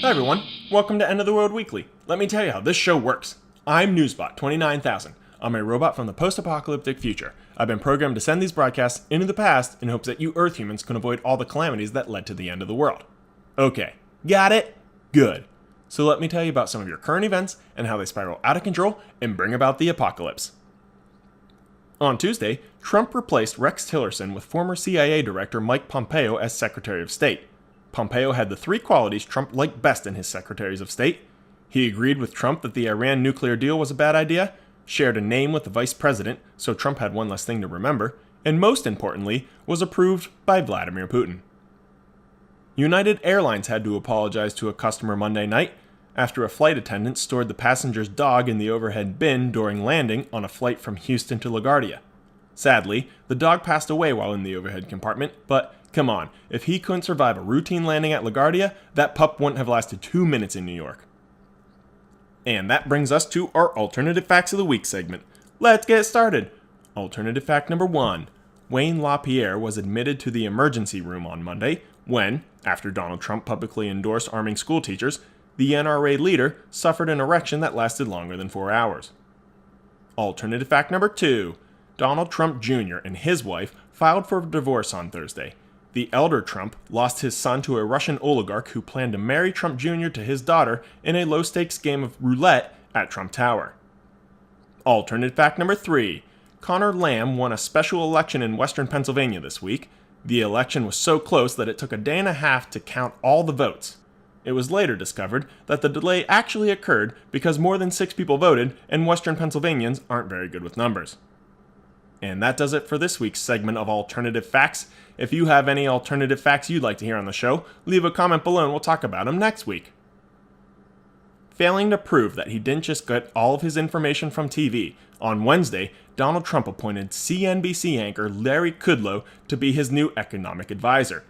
Hi everyone, welcome to End of the World Weekly. Let me tell you how this show works. I'm Newsbot 29000. I'm a robot from the post-apocalyptic future. I've been programmed to send these broadcasts into the past in hopes that you Earth humans can avoid all the calamities that led to the end of the world. Okay, got it? Good. So let me tell you about some of your current events and how they spiral out of control and bring about the apocalypse. On Tuesday, Trump replaced Rex Tillerson with former CIA Director Mike Pompeo as Secretary of State. Pompeo had the three qualities Trump liked best in his Secretaries of State. He agreed with Trump that the Iran nuclear deal was a bad idea, shared a name with the vice president, so Trump had one less thing to remember, and most importantly, was approved by Vladimir Putin. United Airlines had to apologize to a customer Monday night after a flight attendant stored the passenger's dog in the overhead bin during landing on a flight from Houston to LaGuardia. Sadly, the dog passed away while in the overhead compartment, but come on, if he couldn't survive a routine landing at LaGuardia, that pup wouldn't have lasted 2 minutes in New York. And that brings us to our Alternative Facts of the Week segment. Let's get started! Alternative fact number 1. Wayne LaPierre was admitted to the emergency room on Monday when, after Donald Trump publicly endorsed arming school teachers, the NRA leader suffered an erection that lasted longer than 4 hours. Alternative fact number 2. Donald Trump Jr. and his wife filed for divorce on Thursday. The elder Trump lost his son to a Russian oligarch who planned to marry Trump Jr. to his daughter in a low-stakes game of roulette at Trump Tower. Alternative fact number 3. Connor Lamb won a special election in western Pennsylvania this week. The election was so close that it took a day and a half to count all the votes. It was later discovered that the delay actually occurred because more than 6 people voted, and western Pennsylvanians aren't very good with numbers. And that does it for this week's segment of Alternative Facts. If you have any alternative facts you'd like to hear on the show, leave a comment below and we'll talk about them next week. Failing to prove that he didn't just get all of his information from TV, on Wednesday, Donald Trump appointed CNBC anchor Larry Kudlow to be his new economic advisor.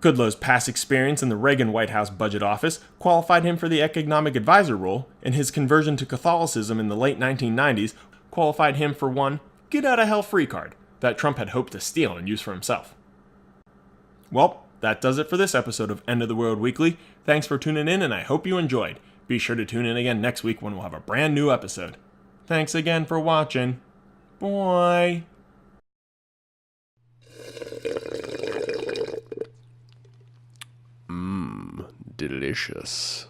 Kudlow's past experience in the Reagan White House Budget Office qualified him for the economic advisor role, and his conversion to Catholicism in the late 1990s qualified him for one get-out-of-hell-free card that Trump had hoped to steal and use for himself. Well, that does it for this episode of End of the World Weekly. Thanks for tuning in, and I hope you enjoyed. Be sure to tune in again next week when we'll have a brand new episode. Thanks again for watching. Bye. Delicious.